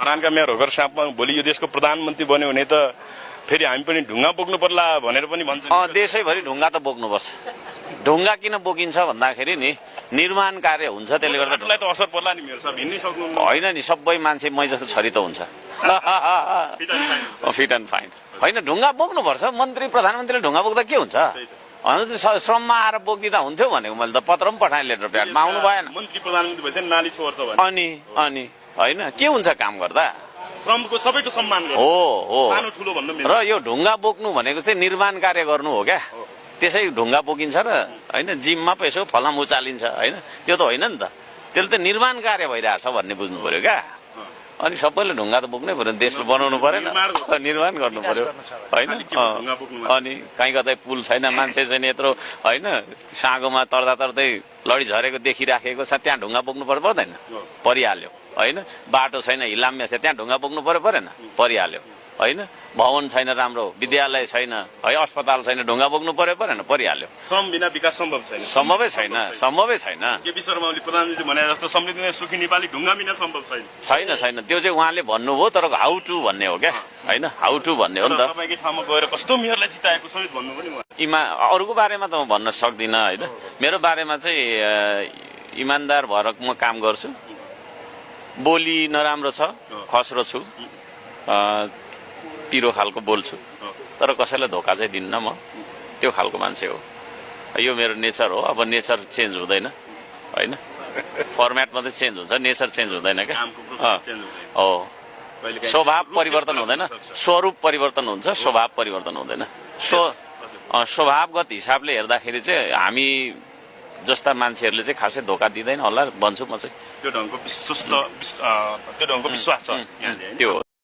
धरानका mayor होकर सापमा भोलि यो देशको प्रधानमन्त्री बन्यो भने त फेरि हामी पनि ढुङ्गा बोक्नु पर्ला भनेर पनि भन्छ। देशैभरि ढुङ्गा त बोक्नुपर्छ। ढुङ्गा किन बोकिन्छ भन्दाखेरि नि निर्माण कार्य हुन्छ, त्यसले गर्दा ढुङ्गालाई त असर पर्ला नि मेयर साहब, हिँड्नै सक्नुहुन्न। होइन नि, सबै मान्छे मै जस्तो छरी त हुन्छ। फिट एन्ड फाइन होइन, ढुङ्गा बोक्नुपर्छ। मन्त्री प्रधानमन्त्रीले ढुङ्गा बोक्दा के हुन्छ? श्रममा आएर बोकिदिँदा हुन्थ्यो भनेको मैले त पत्र पनि पठाएँ, लेटर प्याडमा आउनु भएन। मन्त्री प्रधानमन्त्री भएपछि नाली सोर्छ भने अनि होइन के हुन्छ काम गर्दा? श्रमको सबैको सम्मान गर्नु हो सानो ठुलो भन्नु। र यो ढुङ्गा बोक्नु भनेको चाहिँ निर्माण कार्य गर्नु हो क्या, त्यसै ढुङ्गा बोकिन्छ र होइन जिममा पो यसो फलाम उचालिन्छ होइन, त्यो त होइन नि त। त्यसले त निर्माण कार्य भइरहेछ भन्ने बुझ्नु पर्यो क्या। अनि सबैले ढुङ्गा त बोक्नै पर्यो, देशले बनाउनु परेन, निर्माण गर्नु पर्यो होइन। अनि कहीँ कतै पुल छैन, मान्छे छैन यत्रो होइन, साँगोमा तर्दा तर्दै लडी झरेको देखिराखेको छ, त्यहाँ ढुङ्गा बोक्नु पर्दैन? परिहाल्यो होइन। बाटो छैन, हिलाम्य छ, त्यहाँ ढुङ्गा बोक्नु पर्यो परिहाल्यो होइन। भवन छैन, राम्रो विद्यालय छैन है, अस्पताल छैन, ढुङ्गा बोक्नु परेन? परिहाल्यो। श्रम बिना विकास सम्भव छैन। सम्भवै छैन। केपी शर्मा ओली प्रधानमन्त्री भने जस्तो समृद्ध सुखी नेपाली ढुङ्गा बिना सम्भव छैन। त्यो चाहिँ उहाँले भन्नुभयो, तर हाउ टु भन्ने हो क्या होइन, हाउ टु भन्ने हो नि त। तपाईँकै ठाउँमा गएर कस्तो मेयरलाई जिताएको समेत भन्नु पनि अरूको बारेमा त म भन्न सक्दिनँ होइन। मेरो बारेमा चाहिँ इमान्दार भएर म काम गर्छु, बोली नराम्रो छ, खस्रो छु, पिरो खालको बोल्छु, तर कसैलाई धोका चाहिँ दिन्न म, त्यो खालको मान्छे हो। यो मेरो नेचर हो। अब नेचर चेन्ज हुँदैन होइन, फर्मेट मात्रै चेन्ज हुन्छ, नेचर चेन्ज हुँदैन क्या। हो, स्वभाव परिवर्तन हुँदैन, स्वरूप परिवर्तन हुन्छ, स्वभाव परिवर्तन हुँदैन। स्वभावगत हिसाबले हेर्दाखेरि चाहिँ हामी जस्ता मान्छेहरूले चाहिँ खासै धोका दिँदैन होला भन्छु म चाहिँ। त्यो ढङ्गको विश्वास छ। त्यो